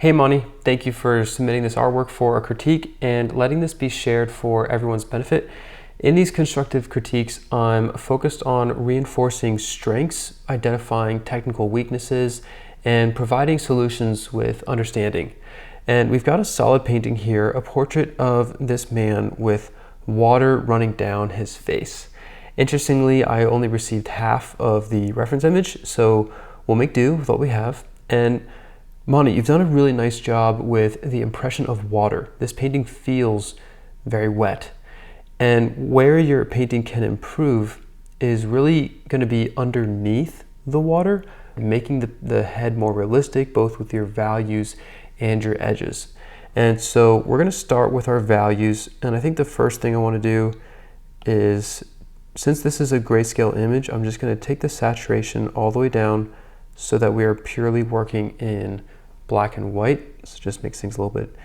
Hey Monie, thank you for submitting this artwork for a critique and letting this be shared for everyone's benefit. In these constructive critiques, I'm focused on reinforcing strengths, identifying technical weaknesses, and providing solutions with understanding. And we've got a solid painting here, a portrait of this man with water running down his face. Interestingly, I only received half of the reference image, so we'll make do with what we have. And Monie, you've done a really nice job with the impression of water. This painting feels very wet. And where your painting can improve is really going to be underneath the water, making the head more realistic, both with your values and your edges. And so we're going to start with our values. And I think the first thing I want to do is, since this is a grayscale image, I'm just going to take the saturation all the way down so that we are purely working in black and white. So it just makes things a little bit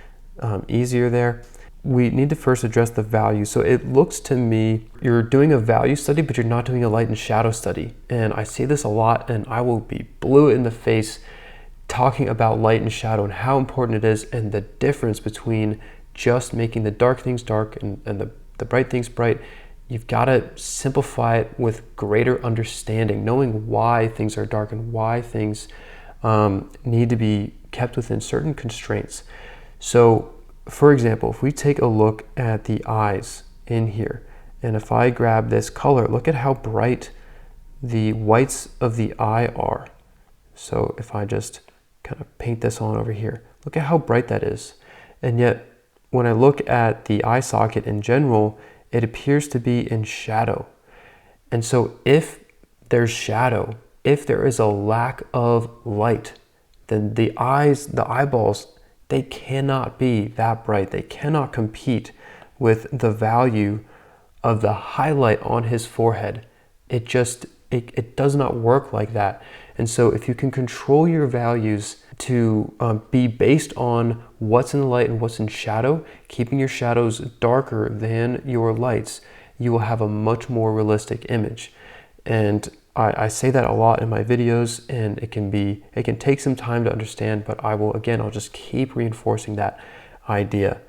easier there. We need to first address the value. So it looks to me, you're doing a value study, but you're not doing a light and shadow study. And I see this a lot, and I will be blue in the face talking about light and shadow and how important it is, and the difference between just making the dark things dark and the bright things bright. You've got to simplify it with greater understanding, knowing why things are dark and why things need to be kept within certain constraints. So for example, if we take a look at the eyes in here, and if I grab this color, look at how bright the whites of the eye are. So if I just kind of paint this on over here, look at how bright that is. And yet when I look at the eye socket in general, it appears to be in shadow. And so if there's shadow, if there is a lack of light, then the eyes, the eyeballs, they cannot be that bright. They cannot compete with the value of the highlight on his forehead. It does not work like that. And so if you can control your values to be based on what's in the light and what's in shadow, keeping your shadows darker than your lights, you will have a much more realistic image. And I say that a lot in my videos, and it can take some time to understand, but I'll just keep reinforcing that idea.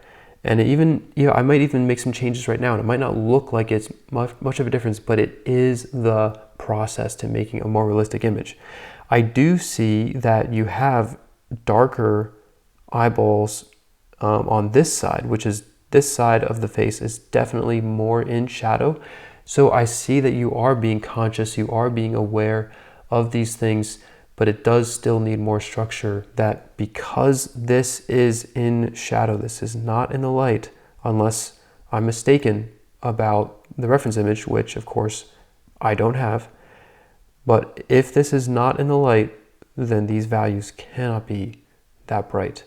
And I might even make some changes right now, and it might not look like it's much of a difference, but it is the process to making a more realistic image. I do see that you have darker eyeballs on this side, which is this side of the face is definitely more in shadow. So I see that you are being conscious, you are being aware of these things, but it does still need more structure, that because this is in shadow, this is not in the light, unless I'm mistaken about the reference image, which of course I don't have. But if this is not in the light, then these values cannot be that bright.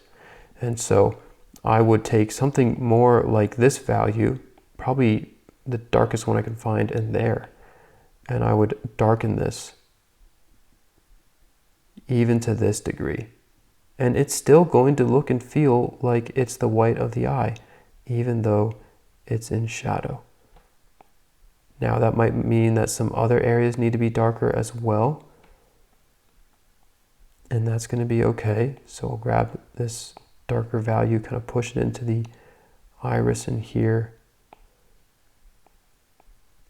And so I would take something more like this value, probably the darkest one I can find in there, and I would darken this even to this degree. And it's still going to look and feel like it's the white of the eye, even though it's in shadow. Now that might mean that some other areas need to be darker as well, and that's going to be okay. So we'll grab this darker value, kind of push it into the iris in here.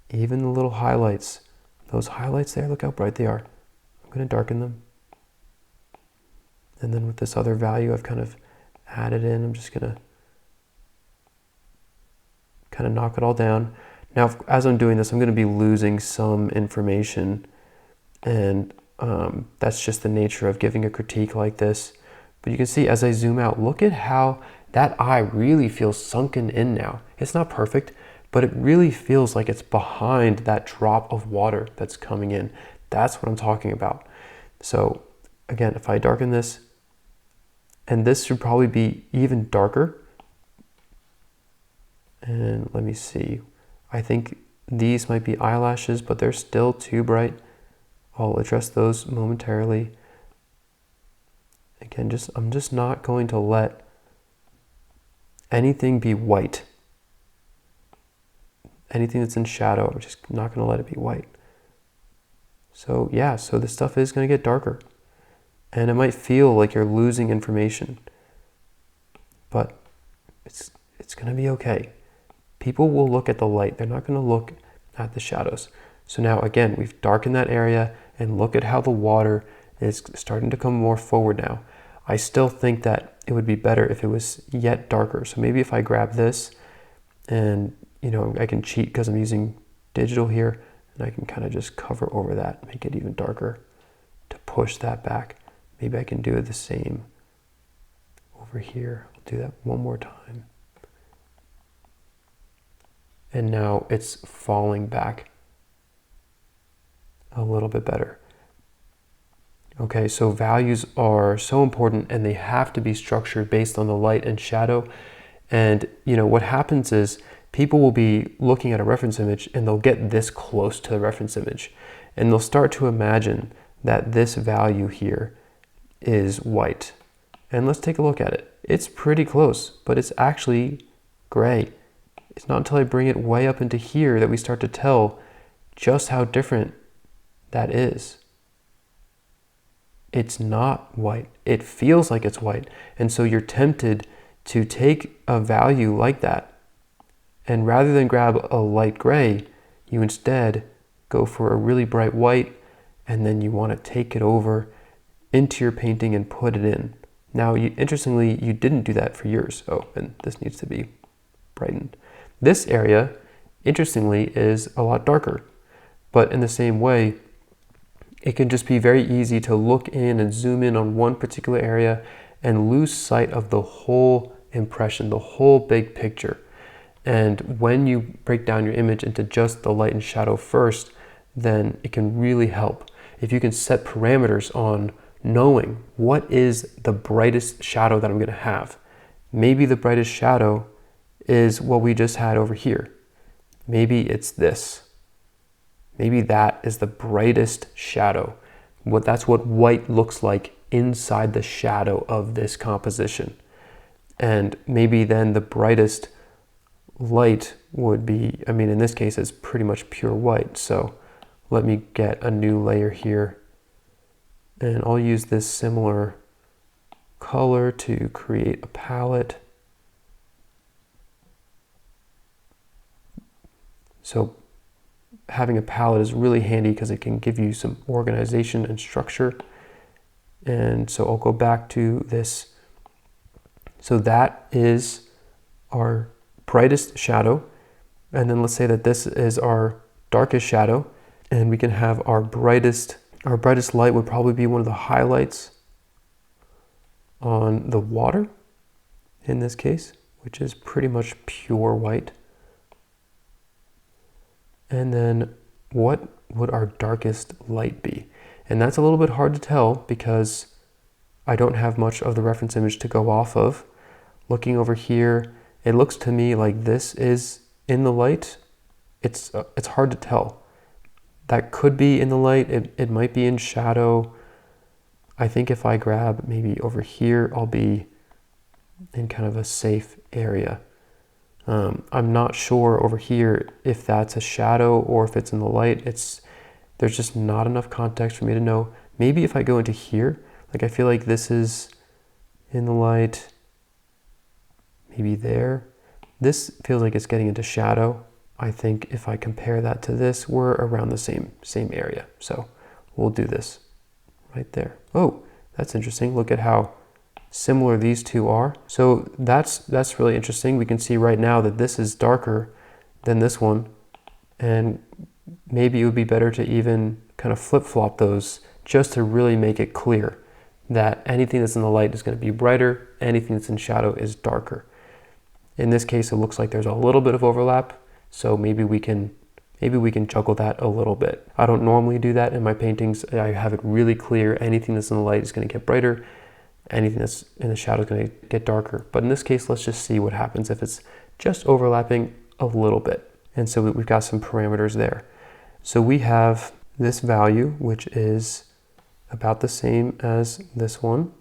Even the little highlights, those highlights there, look how bright they are. I'm going to darken them. And then with this other value I've kind of added in, I'm just going to kind of knock it all down. Now, as I'm doing this, I'm going to be losing some information, and that's just the nature of giving a critique like this. But you can see as I zoom out, look at how that eye really feels sunken in now. It's not perfect, but it really feels like it's behind that drop of water that's coming in. That's what I'm talking about. So again, if I darken this, and this should probably be even darker. And let me see. I think these might be eyelashes, but they're still too bright. I'll address those momentarily. Again, I'm just not going to let anything be white. Anything that's in shadow, I'm just not going to let it be white. So yeah, so this stuff is going to get darker. And it might feel like you're losing information. but it's gonna be okay. People will look at the light. They're not gonna look at the shadows. So now again, we've darkened that area, and look at how the water is starting to come more forward now. I still think that it would be better if it was yet darker. So maybe if I grab this and, you know, I can cheat because I'm using digital here, and I can kind of just cover over that, make it even darker to push that back. Maybe I can do it the same over here. I'll do that one more time. And now it's falling back a little bit better. Okay, so values are so important, and they have to be structured based on the light and shadow. And you know, what happens is people will be looking at a reference image and they'll get this close to the reference image, and they'll start to imagine that this value here is white. And let's take a look at it. It's pretty close, but it's actually gray. It's not until I bring it way up into here that we start to tell just how different that is. It's not white. It feels like it's white. And so you're tempted to take a value like that, and rather than grab a light gray, you instead go for a really bright white, and then you want to take it over into your painting and put it in. Now, interestingly, you didn't do that for yours. Oh, and this needs to be brightened. This area, interestingly, is a lot darker, but in the same way, it can just be very easy to look in and zoom in on one particular area and lose sight of the whole impression, the whole big picture. And when you break down your image into just the light and shadow first, then it can really help. If you can set parameters on knowing what is the brightest shadow that I'm going to have. Maybe the brightest shadow is what we just had over here. Maybe it's this. Maybe that is the brightest shadow. That's what white looks like inside the shadow of this composition. And maybe then the brightest light would be, I mean, in this case, it's pretty much pure white. So let me get a new layer here. And I'll use this similar color to create a palette. So having a palette is really handy because it can give you some organization and structure. And so I'll go back to this. So that is our brightest shadow. And then let's say that this is our darkest shadow. And we can have our brightest light would probably be one of the highlights on the water in this case, which is pretty much pure white. And then what would our darkest light be? And that's a little bit hard to tell because I don't have much of the reference image to go off of. Looking over here, it looks to me like this is in the light. It's hard to tell. That could be in the light. It might be in shadow. I think if I grab maybe over here, I'll be in kind of a safe area. I'm not sure over here if that's a shadow or if it's in the light. There's just not enough context for me to know. Maybe if I go into here, like I feel like this is in the light, maybe there. This feels like it's getting into shadow. I think if I compare that to this, we're around the same area. So we'll do this right there. Oh, that's interesting. Look at how similar these two are. So that's really interesting. We can see right now that this is darker than this one, and maybe it would be better to even kind of flip-flop those just to really make it clear that anything that's in the light is going to be brighter, anything that's in shadow is darker. In this case, it looks like there's a little bit of overlap, so maybe we can juggle that a little bit. I don't normally do that in my paintings. I have it really clear. Anything that's in the light is going to get brighter. Anything that's in the shadow is going to get darker. But in this case, let's just see what happens if it's just overlapping a little bit. And so we've got some parameters there. So we have this value, which is about the same as this one.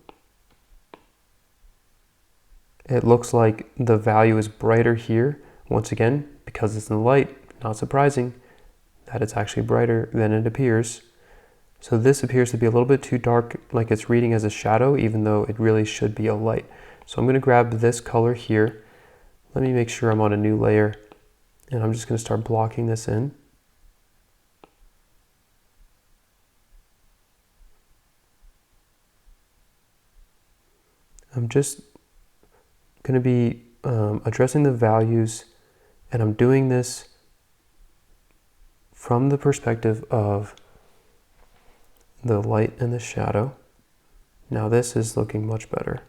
It looks like the value is brighter here. Once again, because it's in the light, not surprising that it's actually brighter than it appears. So this appears to be a little bit too dark, like it's reading as a shadow, even though it really should be a light. So I'm going to grab this color here. Let me make sure I'm on a new layer, and I'm just going to start blocking this in. I'm just going to be addressing the values, and I'm doing this from the perspective of the light and the shadow. Now this is looking much better.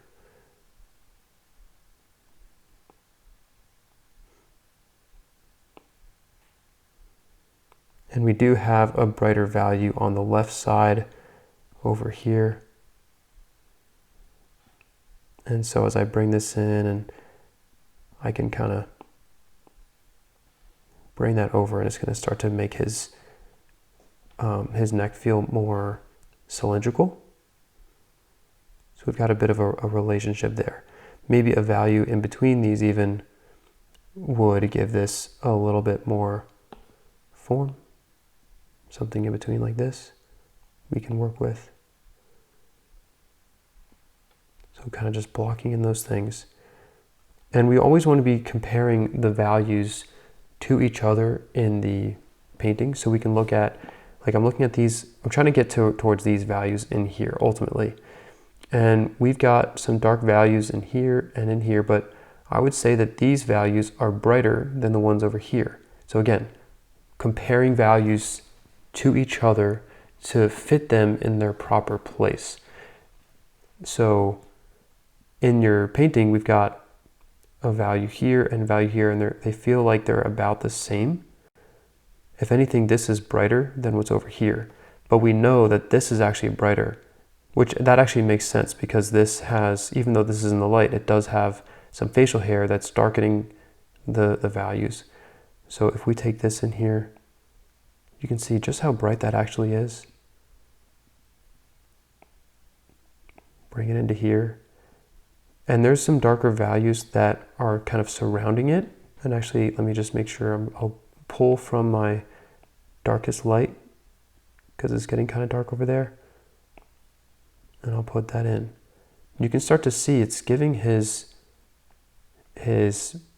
And we do have a brighter value on the left side over here. And so as I bring this in, and I can kind of bring that over, and it's going to start to make his neck feel more cylindrical. So we've got a bit of a relationship there. Maybe a value in between these even would give this a little bit more form. Something in between like this we can work with. So kind of just blocking in those things. And we always want to be comparing the values to each other in the painting. So we can look at, like I'm looking at these, I'm trying to get towards these values in here ultimately. And we've got some dark values in here and in here, but I would say that these values are brighter than the ones over here. So again, comparing values to each other to fit them in their proper place. So in your painting, we've got a value here and value here, and they feel like they're about the same. If anything, this is brighter than what's over here, but we know that this is actually brighter, which that actually makes sense because this has, even though this is in the light, it does have some facial hair that's darkening the values. So if we take this in here, you can see just how bright that actually is. Bring it into here. And there's some darker values that are kind of surrounding it. And actually, let me just make sure I'll pull from my darkest light because it's getting kind of dark over there. And I'll put that in. You can start to see it's giving his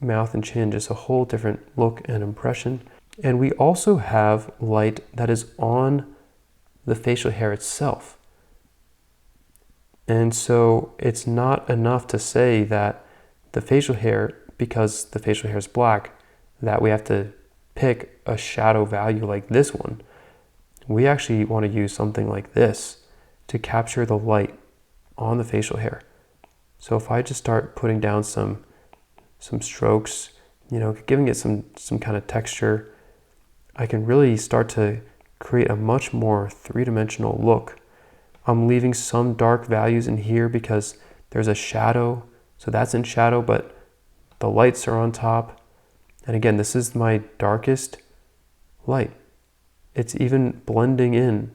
mouth and chin just a whole different look and impression. And we also have light that is on the facial hair itself. And so it's not enough to say that the facial hair, because the facial hair is black, that we have to pick a shadow value like this one. We actually want to use something like this to capture the light on the facial hair. So if I just start putting down some strokes, giving it some kind of texture, I can really start to create a much more three-dimensional look. I'm leaving some dark values in here because there's a shadow, so that's in shadow, but the lights are on top. And again, this is my darkest light. It's even blending in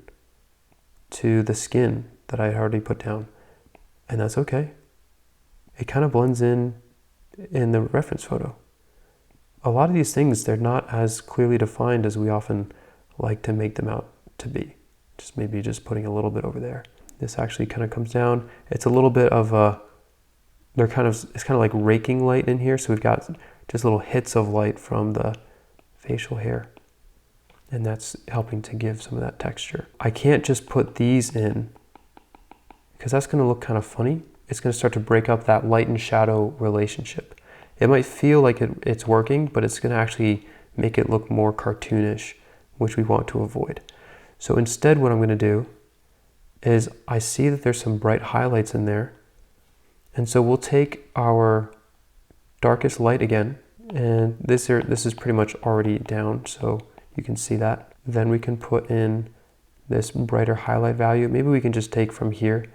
to the skin that I had already put down, and that's okay. It kind of blends in the reference photo. A lot of these things, they're not as clearly defined as we often like to make them out to be. Maybe putting a little bit over there. This actually kind of comes down. It's a little bit of it's kind of like raking light in here. So we've got just little hits of light from the facial hair. And that's helping to give some of that texture. I can't just put these in because that's going to look kind of funny. It's going to start to break up that light and shadow relationship. It might feel like it's working, but it's going to actually make it look more cartoonish, which we want to avoid. So instead, what I'm going to do is I see that there's some bright highlights in there. And so we'll take our darkest light again, and this is pretty much already down, so you can see that. Then we can put in this brighter highlight value. Maybe we can just take from here.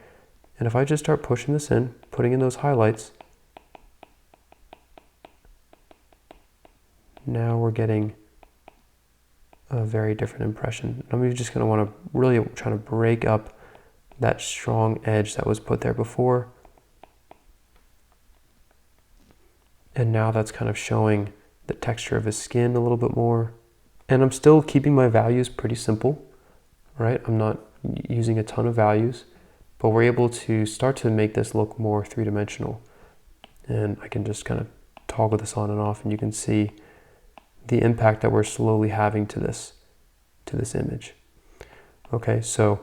And if I just start pushing this in, putting in those highlights, now we're getting a very different impression. I'm just going to want to really try to break up that strong edge that was put there before. And now that's kind of showing the texture of his skin a little bit more. And I'm still keeping my values pretty simple, right? I'm not using a ton of values, but we're able to start to make this look more three-dimensional. And I can just kind of toggle this on and off, and you can see the impact that we're slowly having to this image. Okay, so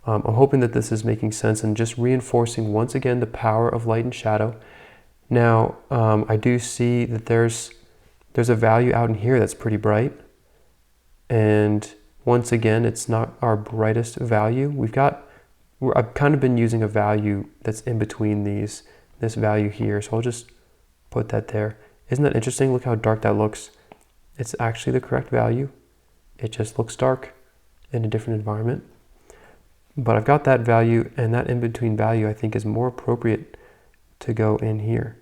I'm hoping that this is making sense and just reinforcing once again the power of light and shadow. Now, I do see that there's a value out in here that's pretty bright. And once again, it's not our brightest value. I've kind of been using a value that's in between this value here. So I'll just put that there. Isn't that interesting? Look how dark that looks. It's actually the correct value. It just looks dark in a different environment. But I've got that value, and that in-between value I think is more appropriate to go in here.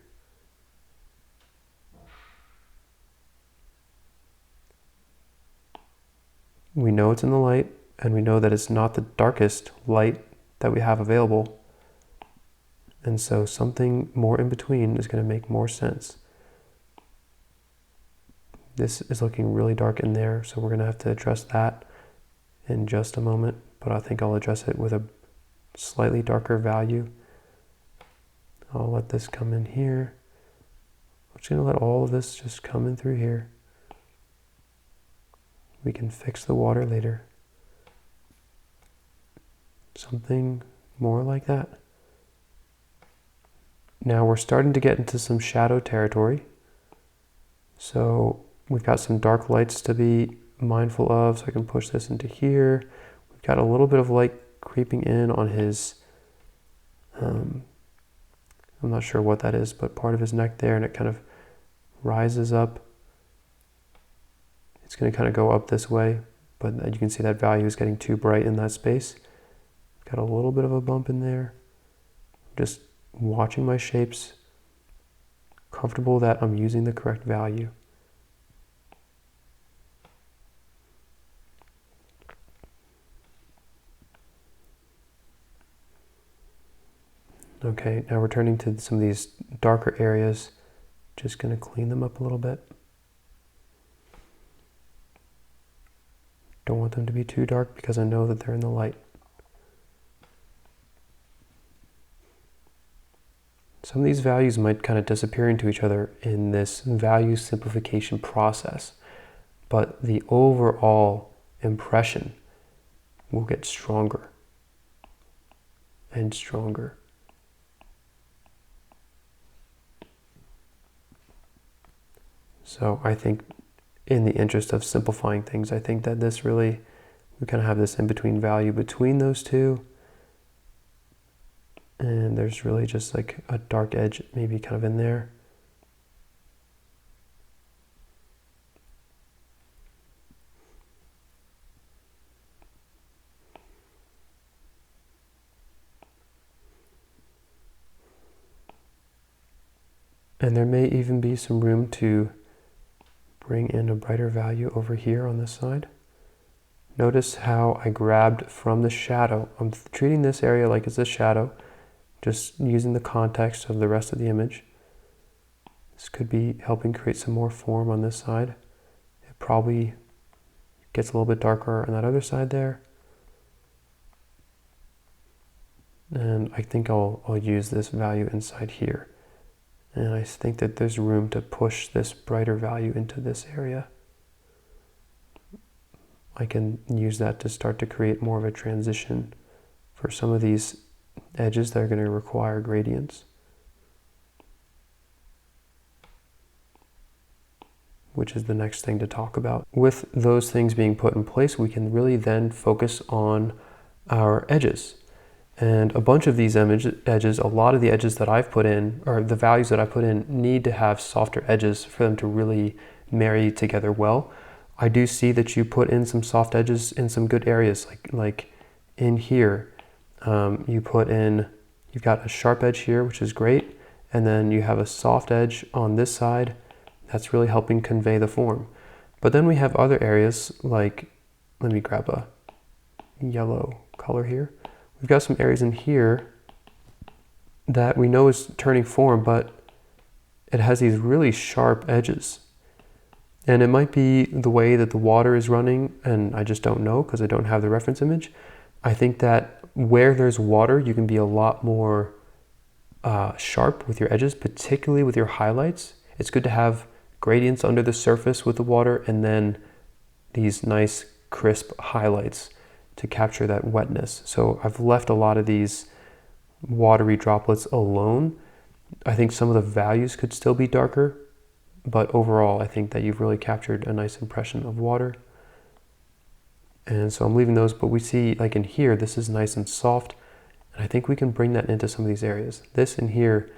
We know it's in the light, and we know that it's not the darkest light that we have available. And so something more in between is going to make more sense. This is looking really dark in there, so we're going to have to address that in just a moment. But I think I'll address it with a slightly darker value. I'll let this come in here. I'm just going to let all of this just come in through here. We can fix the water later. Something more like that. Now we're starting to get into some shadow territory. So we've got some dark lights to be mindful of. So I can push this into here. We've got a little bit of light creeping in on his, I'm not sure what that is, but part of his neck there, and it kind of rises up. It's going to kind of go up this way, but you can see that value is getting too bright in that space. Got a little bit of a bump in there. Just watching my shapes, comfortable that I'm using the correct value. Okay, now returning to some of these darker areas, just going to clean them up a little bit. Don't want them to be too dark because I know that they're in the light. Some of these values might kind of disappear into each other in this value simplification process, but the overall impression will get stronger and stronger. So I think in the interest of simplifying things, I think that this really, we kind of have this in-between value between those two. And there's really just like a dark edge maybe kind of in there. And there may even be some room to bring in a brighter value over here on this side. Notice how I grabbed from the shadow. I'm treating this area like it's a shadow, just using the context of the rest of the image. This could be helping create some more form on this side. It probably gets a little bit darker on that other side there. And I think I'll use this value inside here. And I think that there's room to push this brighter value into this area. I can use that to start to create more of a transition for some of these edges that are going to require gradients, which is the next thing to talk about. With those things being put in place, we can really then focus on our edges. And a bunch of these edges, a lot of the edges that I've put in, or the values that I put in, need to have softer edges for them to really marry together well. I do see that you put in some soft edges in some good areas, like in here. You've got a sharp edge here, which is great, and then you have a soft edge on this side that's really helping convey the form. But then we have other areas like, let me grab a yellow color here. We've got some areas in here that we know is turning form, but it has these really sharp edges. And it might be the way that the water is running, and I just don't know because I don't have the reference image. I think that where there's water, you can be a lot more sharp with your edges, particularly with your highlights. It's good to have gradients under the surface with the water and then these nice crisp highlights to capture that wetness. So I've left a lot of these watery droplets alone. I think some of the values could still be darker, but overall I think that you've really captured a nice impression of water. And so I'm leaving those, but we see like in here, this is nice and soft. And I think we can bring that into some of these areas. This in here,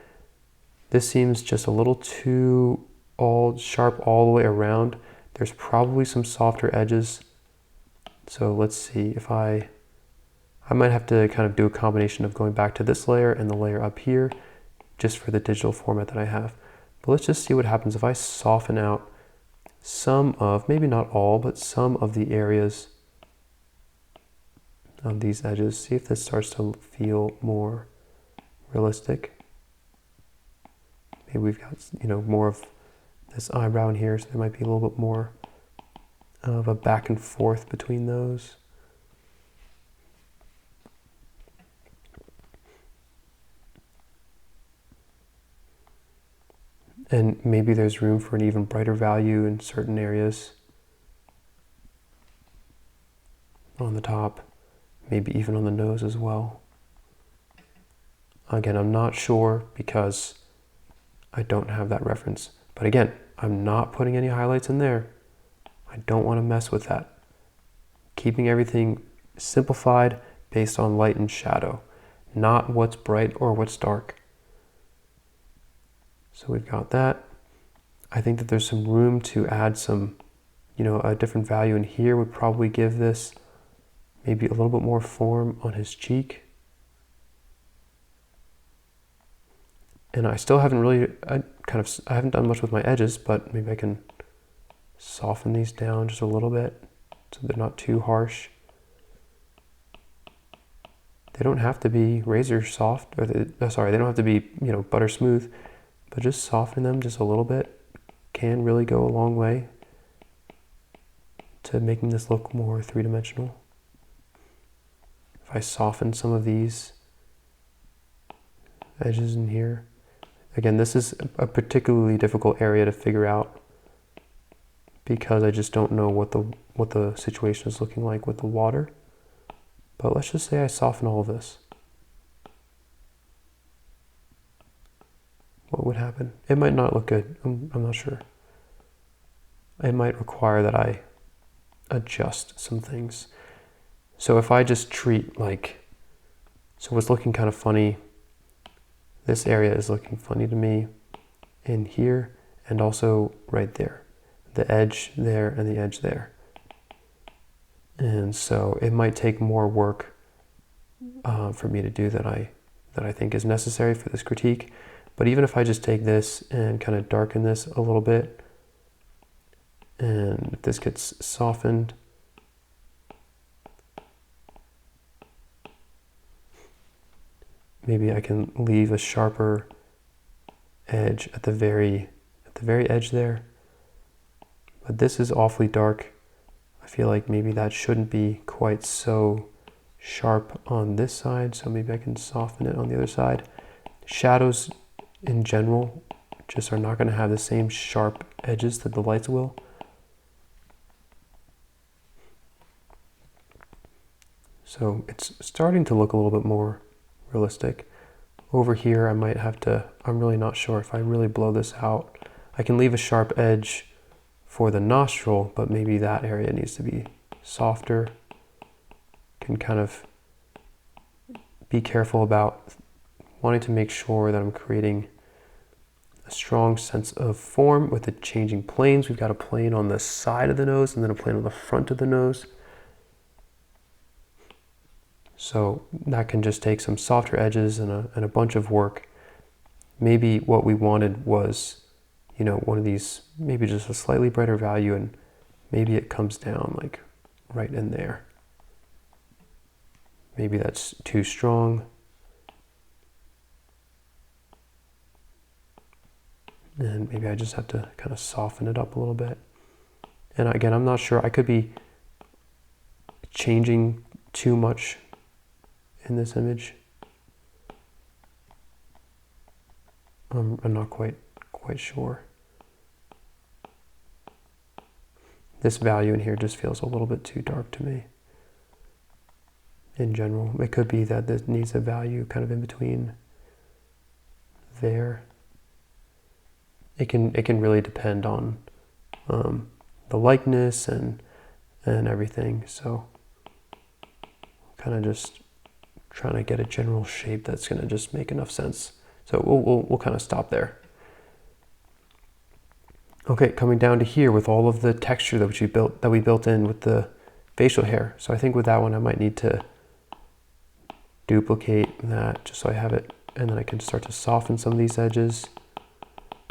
this seems just a little too all sharp all the way around. There's probably some softer edges. So let's see if I might have to kind of do a combination of going back to this layer and the layer up here just for the digital format that I have. But let's just see what happens if I soften out some of, maybe not all, but some of the areas on these edges. See if this starts to feel more realistic. Maybe we've got, you know, more of this eyebrow in here, so there might be a little bit more of a back and forth between those. And maybe there's room for an even brighter value in certain areas on the top, maybe even on the nose as well. Again, I'm not sure because I don't have that reference. But again, I'm not putting any highlights in there. I don't want to mess with that. Keeping everything simplified based on light and shadow, not what's bright or what's dark. So we've got that. I think that there's some room to add some, you know, a different value in here would probably give this maybe a little bit more form on his cheek. And I still haven't really, I haven't done much with my edges, but maybe I can soften these down just a little bit so they're not too harsh. They don't have to be razor soft, or they don't have to be, you know, butter smooth, but just softening them just a little bit can really go a long way to making this look more three-dimensional. If I soften some of these edges in here, again, this is a particularly difficult area to figure out because I just don't know what the situation is looking like with the water. But let's just say I soften all of this. What would happen? It might not look good. I'm not sure. It might require that I adjust some things. So if I just treat like, so what's looking kind of funny, this area is looking funny to me in here and also right there. The edge there and the edge there. And so it might take more work for me to do that I think is necessary for this critique. But even if I just take this and kind of darken this a little bit, and if this gets softened, maybe I can leave a sharper edge at the very edge there. But this is awfully dark. I feel like maybe that shouldn't be quite so sharp on this side, so maybe I can soften it on the other side. Shadows in general just are not going to have the same sharp edges that the lights will. So it's starting to look a little bit more realistic. Over here I might have to, I'm really not sure if I really blow this out. I can leave a sharp edge for the nostril, but maybe that area needs to be softer. Can kind of be careful about wanting to make sure that I'm creating a strong sense of form with the changing planes. We've got a plane on the side of the nose and then a plane on the front of the nose. So that can just take some softer edges and a bunch of work. Maybe what we wanted was, you know, one of these, maybe just a slightly brighter value, and maybe it comes down like right in there. Maybe that's too strong. And maybe I just have to kind of soften it up a little bit. And again, I'm not sure, I could be changing too much in this image. I'm not quite sure. This value in here just feels a little bit too dark to me. In general, it could be that this needs a value kind of in between there. It can really depend on the likeness and everything. So kind of just trying to get a general shape that's going to just make enough sense. So we'll kind of stop there. Okay, coming down to here with all of the texture that we built in with the facial hair. So I think with that one I might need to duplicate that just so I have it, and then I can start to soften some of these edges.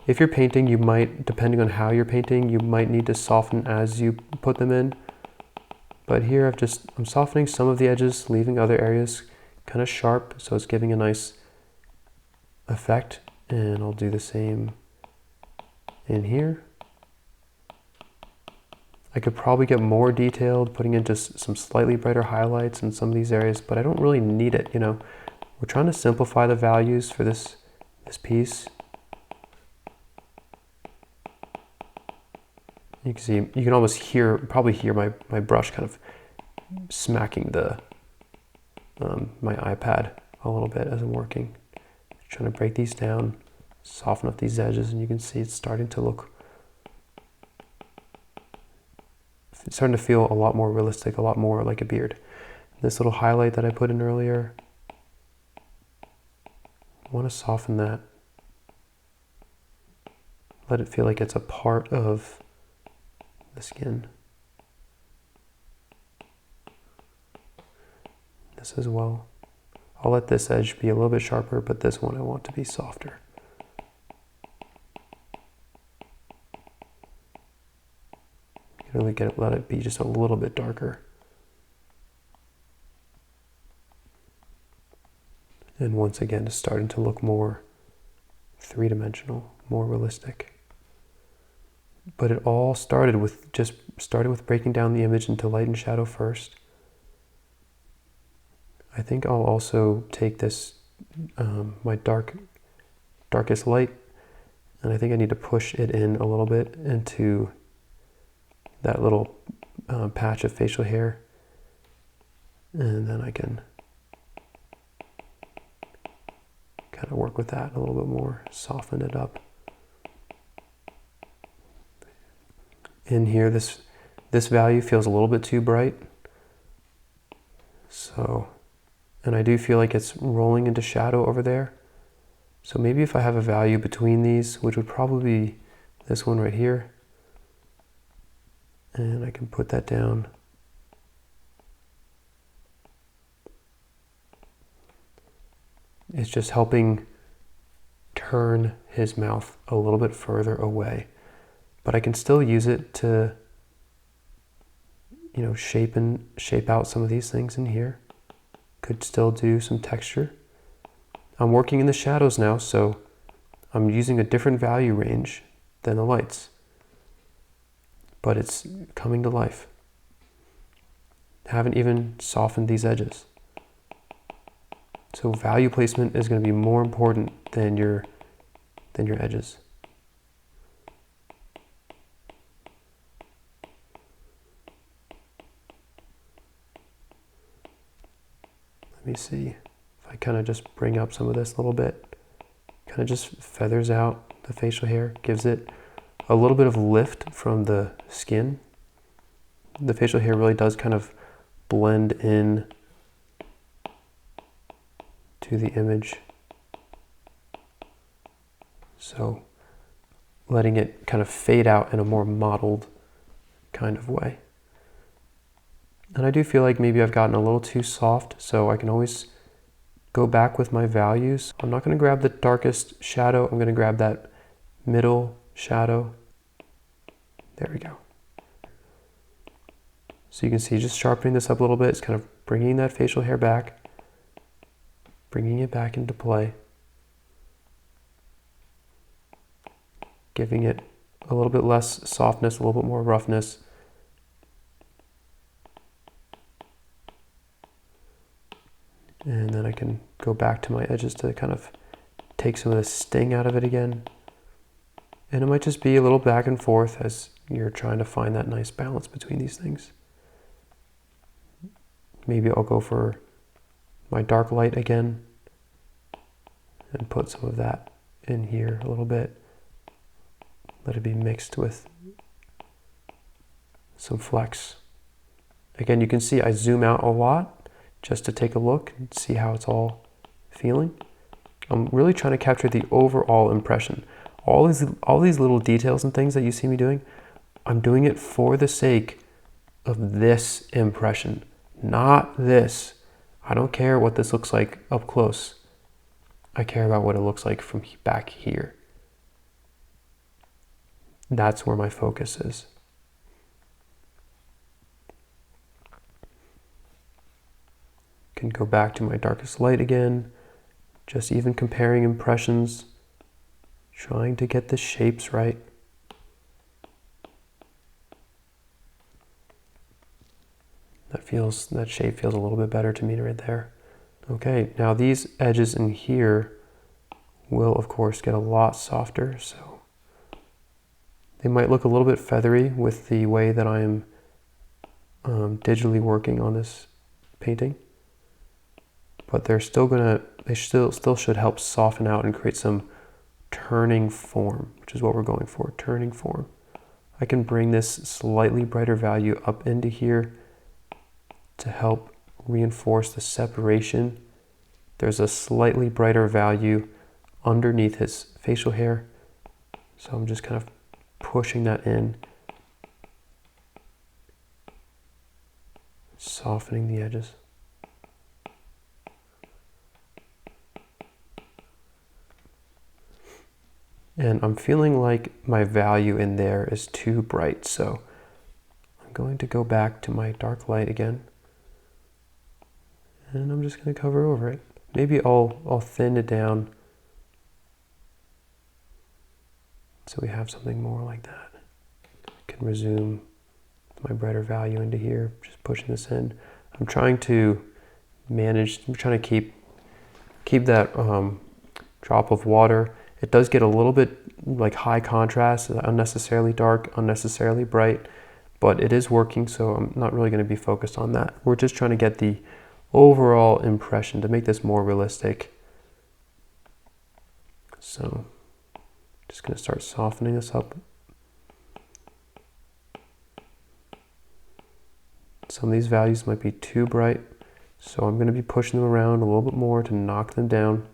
If you're painting, you might, depending on how you're painting, you might need to soften as you put them in. But here I'm softening some of the edges, leaving other areas kind of sharp, so it's giving a nice effect. And I'll do the same in here. I could probably get more detailed, putting in just some slightly brighter highlights in some of these areas, but I don't really need it, you know. We're trying to simplify the values for this piece. You can see, you can almost probably hear my brush kind of smacking my iPad a little bit as I'm working. Trying to break these down, soften up these edges, and you can see it's starting to feel a lot more realistic, a lot more like a beard. This little highlight that I put in earlier, I want to soften that. Let it feel like it's a part of the skin. This as well. I'll let this edge be a little bit sharper, but this one I want to be softer. Really let it be just a little bit darker. And once again, it's starting to look more three-dimensional, more realistic. But it all started with breaking down the image into light and shadow first. I think I'll also take this, my darkest light, and I think I need to push it in a little bit into that little patch of facial hair, and then I can kind of work with that a little bit more, soften it up. In here, this value feels a little bit too bright, so, and I do feel like it's rolling into shadow over there. So maybe if I have a value between these, which would probably be this one right here, and I can put that down. It's just helping turn his mouth a little bit further away. But I can still use it to, you know, shape out some of these things in here. Could still do some texture. I'm working in the shadows now, so I'm using a different value range than the lights. But it's coming to life. Haven't even softened these edges. So value placement is going to be more important than your edges. Let me see if I kind of just bring up some of this a little bit. Kind of just feathers out the facial hair, gives it a little bit of lift from the skin. The facial hair really does kind of blend in to the image. So letting it kind of fade out in a more modeled kind of way. And I do feel like maybe I've gotten a little too soft, so I can always go back with my values. I'm not going to grab the darkest shadow, I'm going to grab that middle shadow. There we go. So you can see just sharpening this up a little bit, it's kind of bringing that facial hair back, bringing it back into play, giving it a little bit less softness, a little bit more roughness. And then I can go back to my edges to kind of take some of the sting out of it again. And it might just be a little back and forth as you're trying to find that nice balance between these things. Maybe I'll go for my dark light again and put some of that in here a little bit. Let it be mixed with some flex. Again, you can see I zoom out a lot just to take a look and see how it's all feeling. I'm really trying to capture the overall impression. All these little details and things that you see me doing, I'm doing it for the sake of this impression, not this. I don't care what this looks like up close. I care about what it looks like from back here. That's where my focus is. Can go back to my darkest light again, just even comparing impressions, trying to get the shapes right. That shape feels a little bit better to me right there. Okay, now these edges in here will of course get a lot softer, so they might look a little bit feathery with the way that I am digitally working on this painting, but they still should help soften out and create some turning form, which is what we're going for, turning form. I can bring this slightly brighter value up into here to help reinforce the separation. There's a slightly brighter value underneath his facial hair, so I'm just kind of pushing that in, softening the edges. And I'm feeling like my value in there is too bright, so I'm going to go back to my dark light again. And I'm just going to cover over it. Maybe I'll thin it down so we have something more like that. I can resume my brighter value into here, just pushing this in. I'm trying to keep that drop of water. It does get a little bit like high contrast, unnecessarily dark, unnecessarily bright, but it is working, so I'm not really going to be focused on that. We're just trying to get the overall impression to make this more realistic. So just going to start softening this up. Some of these values might be too bright, so I'm going to be pushing them around a little bit more to knock them down.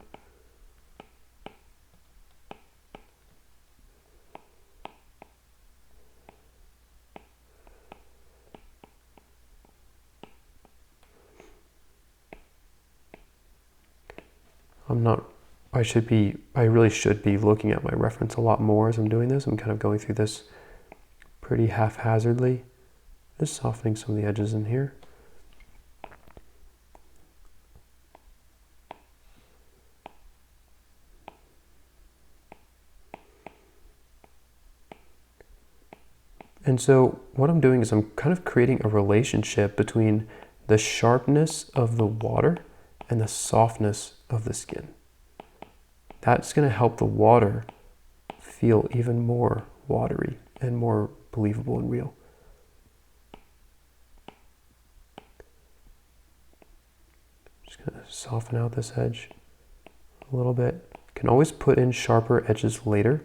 I really should be looking at my reference a lot more as I'm doing this. I'm kind of going through this pretty haphazardly, just softening some of the edges in here. And so what I'm doing is I'm kind of creating a relationship between the sharpness of the water and the softness of the skin. That's going to help the water feel even more watery and more believable and real. Just going to soften out this edge a little bit. Can always put in sharper edges later.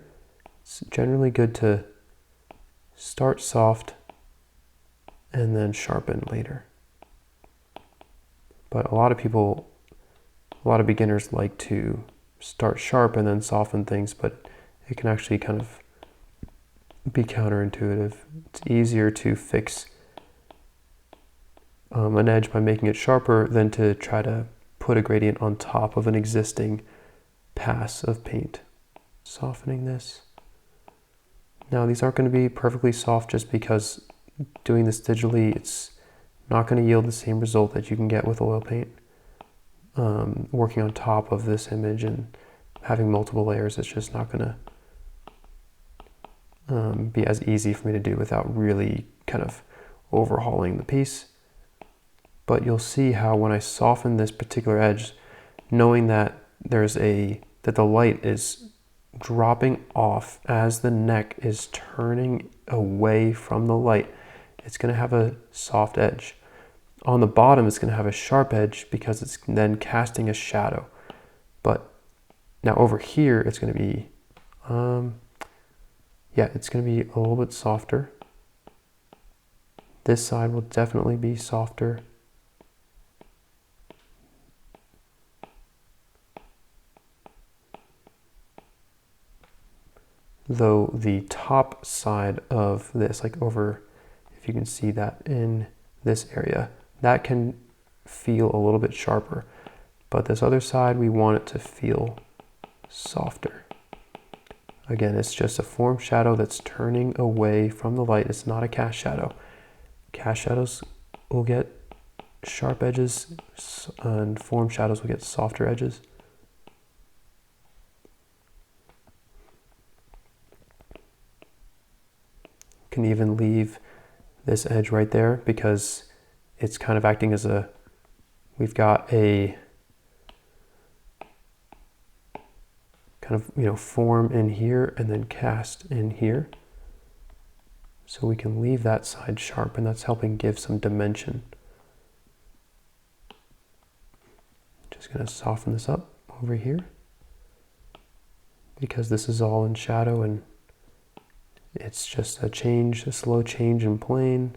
It's generally good to start soft and then sharpen later. But a lot of beginners like to start sharp and then soften things, but it can actually kind of be counterintuitive. It's easier to fix an edge by making it sharper than to try to put a gradient on top of an existing pass of paint. Softening this. Now these aren't going to be perfectly soft just because doing this digitally, it's not going to yield the same result that you can get with oil paint. Working on top of this image and having multiple layers, it's just not going to be as easy for me to do without really kind of overhauling the piece. But you'll see how when I soften this particular edge, knowing that there's a that the light is dropping off as the neck is turning away from the light. It's going to have a soft edge. On the bottom, it's going to have a sharp edge because it's then casting a shadow. But now over here, it's going to be, it's going to be a little bit softer. This side will definitely be softer. Though the top side of this, like over, if you can see that in this area, that can feel a little bit sharper. But this other side, we want it to feel softer. Again, it's just a form shadow that's turning away from the light. It's not a cast shadow. Cast shadows will get sharp edges, and form shadows will get softer edges. Can even leave this edge right there because it's kind of acting as a, we've got a kind of, form in here and then cast in here. So we can leave that side sharp, and that's helping give some dimension. Just going to soften this up over here because this is all in shadow and it's just a slow change in plane.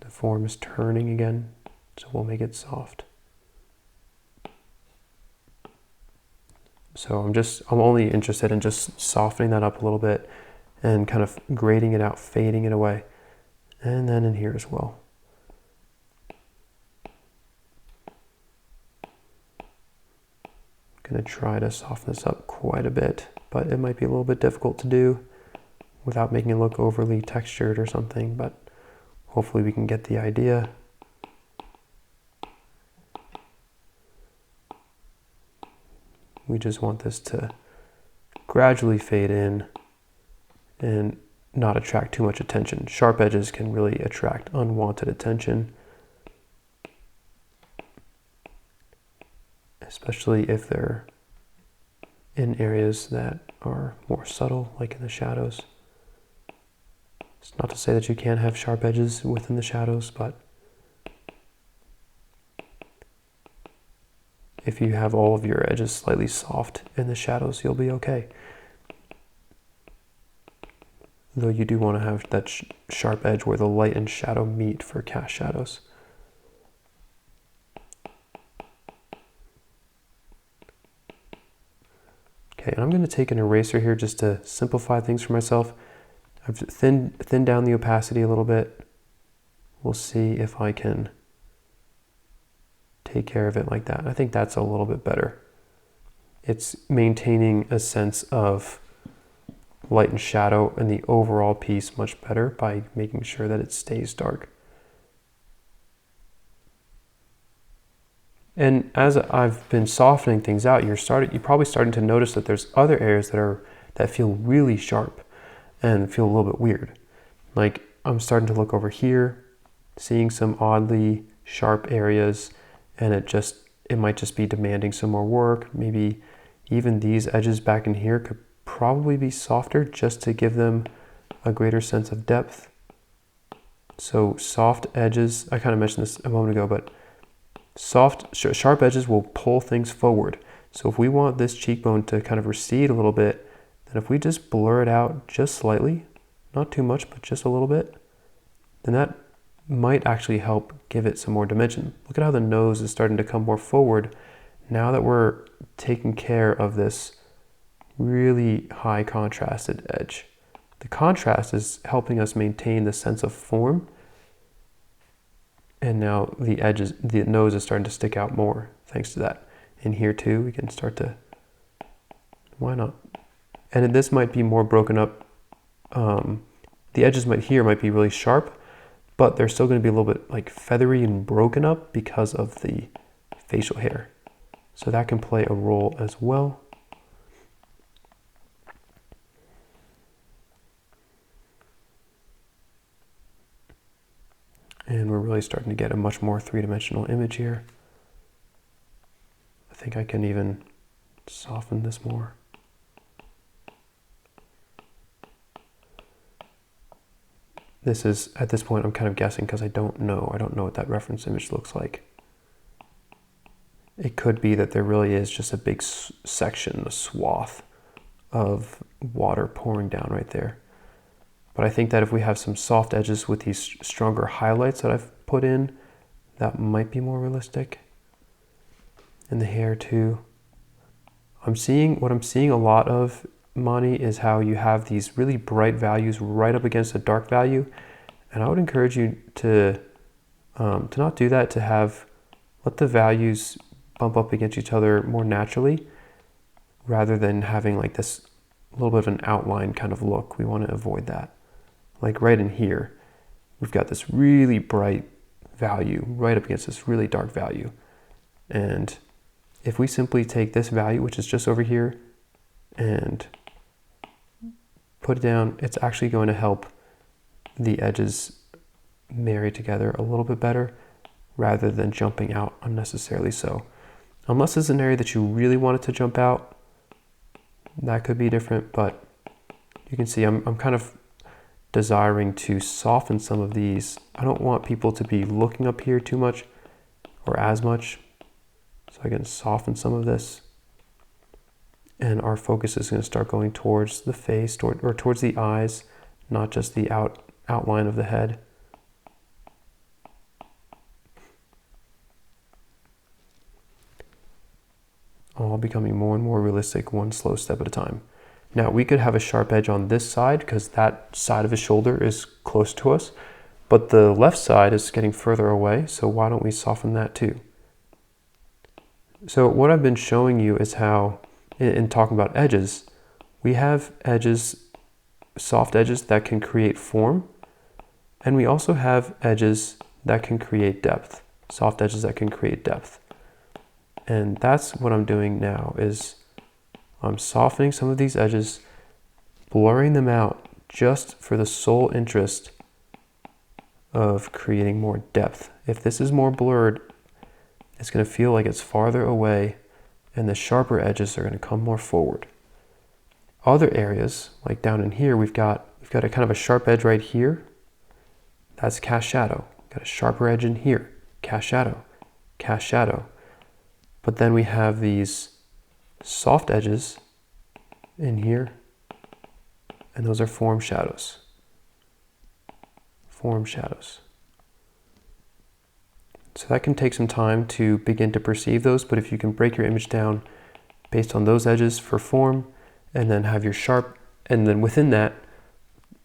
The form is turning again, so we'll make it soft. So I'm only interested in just softening that up a little bit and kind of grading it out, fading it away. And then in here as well. Gonna try to soften this up quite a bit, but it might be a little bit difficult to do without making it look overly textured or something, but hopefully we can get the idea. We just want this to gradually fade in and not attract too much attention. Sharp edges can really attract unwanted attention, especially if they're in areas that are more subtle, like in the shadows. It's not to say that you can't have sharp edges within the shadows, but if you have all of your edges slightly soft in the shadows, you'll be okay. Though you do want to have that sharp edge where the light and shadow meet for cast shadows. Okay, and I'm going to take an eraser here just to simplify things for myself. I've thinned down the opacity a little bit. We'll see if I can take care of it like that. I think that's a little bit better. It's maintaining a sense of light and shadow and the overall piece much better by making sure that it stays dark. And as I've been softening things out, you're probably starting to notice that there's other areas that feel really sharp and feel a little bit weird. Like I'm starting to look over here, seeing some oddly sharp areas, and it might just be demanding some more work. Maybe even these edges back in here could probably be softer just to give them a greater sense of depth. So soft edges, I kind of mentioned this a moment ago, but sharp edges will pull things forward. So if we want this cheekbone to kind of recede a little bit, then if we just blur it out just slightly, not too much, but just a little bit, then that might actually help give it some more dimension. Look at how the nose is starting to come more forward now that we're taking care of this really high contrasted edge. The contrast is helping us maintain the sense of form, and now the nose is starting to stick out more thanks to that. In here too, we can start to, why not? And this might be more broken up. The edges might be really sharp, but they're still going to be a little bit like feathery and broken up because of the facial hair. So that can play a role as well. And we're really starting to get a much more three-dimensional image here. I think I can even soften this more. This is, at this point, I'm kind of guessing because I don't know. I don't know what that reference image looks like. It could be that there really is just a big section, a swath of water pouring down right there. But I think that if we have some soft edges with these stronger highlights that I've put in, that might be more realistic. And the hair too. What I'm seeing a lot of, Monie, is how you have these really bright values right up against a dark value. And I would encourage you to not do that, let the values bump up against each other more naturally, rather than having like this little bit of an outline kind of look. We want to avoid that. Like right in here, we've got this really bright value right up against this really dark value. And if we simply take this value, which is just over here, and put it down, it's actually going to help the edges marry together a little bit better rather than jumping out unnecessarily so. Unless it's an area that you really want it to jump out, that could be different, but you can see I'm kind of desiring to soften some of these. I don't want people to be looking up here too much or as much, so I can soften some of this. And our focus is going to start going towards the face or towards the eyes, not just the outline of the head. All becoming more and more realistic, one slow step at a time. Now we could have a sharp edge on this side because that side of his shoulder is close to us, but the left side is getting further away, so why don't we soften that too? So what I've been showing you is how, in talking about edges, we have edges, soft edges that can create form, and we also have edges that can create depth, soft edges that can create depth. And that's what I'm doing now, is I'm softening some of these edges, blurring them out just for the sole interest of creating more depth. If this is more blurred, it's going to feel like it's farther away, and the sharper edges are going to come more forward. Other areas, like down in here, we've got a kind of a sharp edge right here. That's cast shadow. Got a sharper edge in here. Cast shadow. Cast shadow. But then we have these soft edges in here, and those are form shadows. Form shadows. So that can take some time to begin to perceive those, but if you can break your image down based on those edges for form, and then have your sharp, and then within that,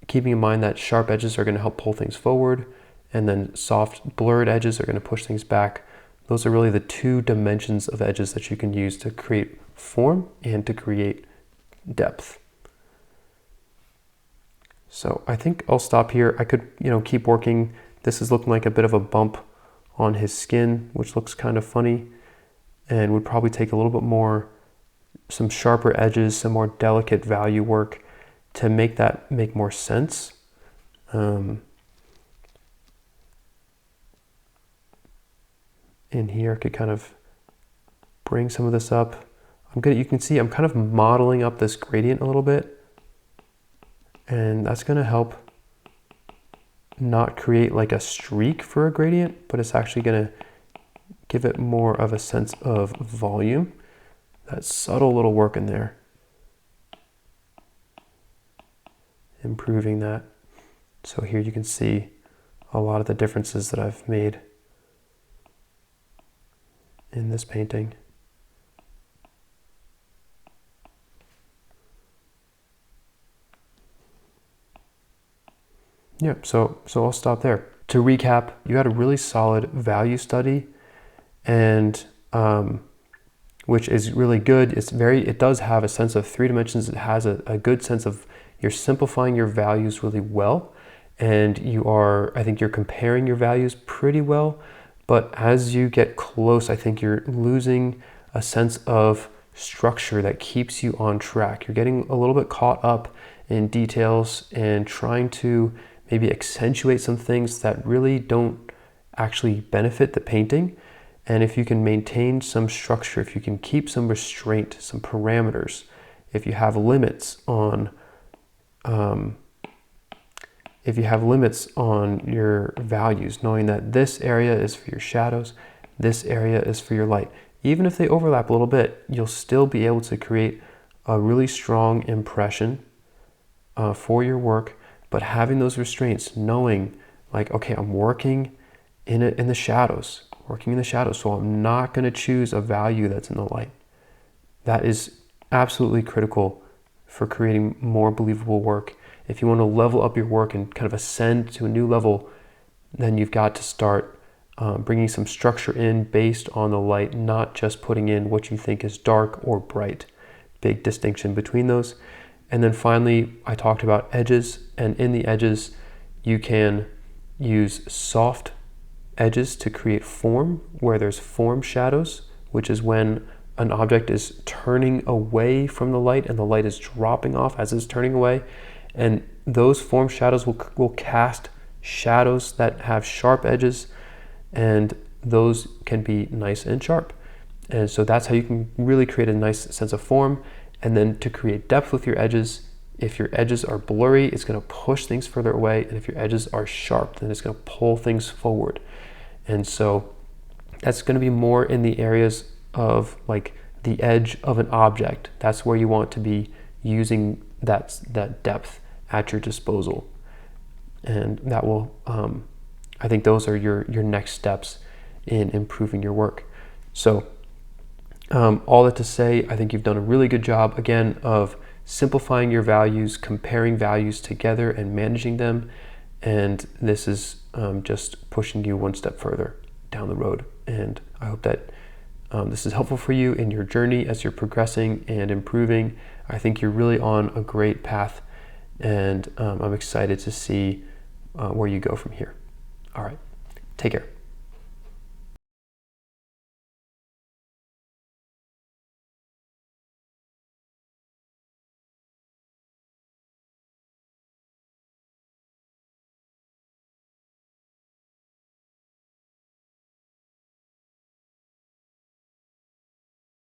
keeping in mind that sharp edges are going to help pull things forward, and then soft blurred edges are going to push things back. Those are really the two dimensions of edges that you can use to create form and to create depth. So I think I'll stop here. I could, keep working. This is looking like a bit of a bump on his skin, which looks kind of funny, and would probably take a little bit more, some sharper edges, some more delicate value work to make that make more sense. In here, I could kind of bring some of this up. You can see I'm kind of modeling up this gradient a little bit, and that's going to help not create like a streak for a gradient, but it's actually going to give it more of a sense of volume. That subtle little work in there, improving that. So here you can see a lot of the differences that I've made in this painting. Yep, so I'll stop there. To recap, you had a really solid value study, and which is really good. It does have a sense of 3 dimensions. It has a good sense of, you're simplifying your values really well, and I think you're comparing your values pretty well. But as you get close, I think you're losing a sense of structure that keeps you on track. You're getting a little bit caught up in details and trying to maybe accentuate some things that really don't actually benefit the painting. And if you can maintain some structure, if you can keep some restraint, some parameters, if you have limits on your values, knowing that this area is for your shadows, this area is for your light. Even if they overlap a little bit, you'll still be able to create a really strong impression for your work, but having those restraints, knowing like, okay, I'm working in the shadows, so I'm not going to choose a value that's in the light. That is absolutely critical for creating more believable work. If you want to level up your work and kind of ascend to a new level, then you've got to start bringing some structure in based on the light, not just putting in what you think is dark or bright. Big distinction between those. And then finally, I talked about edges, and in the edges, you can use soft edges to create form, where there's form shadows, which is when an object is turning away from the light and the light is dropping off as it's turning away. And those form shadows will cast shadows that have sharp edges, and those can be nice and sharp. And so that's how you can really create a nice sense of form. And then to create depth with your edges, if your edges are blurry, it's going to push things further away. And if your edges are sharp, then it's going to pull things forward. And so that's going to be more in the areas of like the edge of an object. That's where you want to be using that depth at your disposal. And that will, I think those are your next steps in improving your work. So all that to say, I think you've done a really good job, again, of simplifying your values, comparing values together and managing them. And this is just pushing you one step further down the road. And I hope that this is helpful for you in your journey as you're progressing and improving. I think you're really on a great path, and I'm excited to see where you go from here. All right, take care.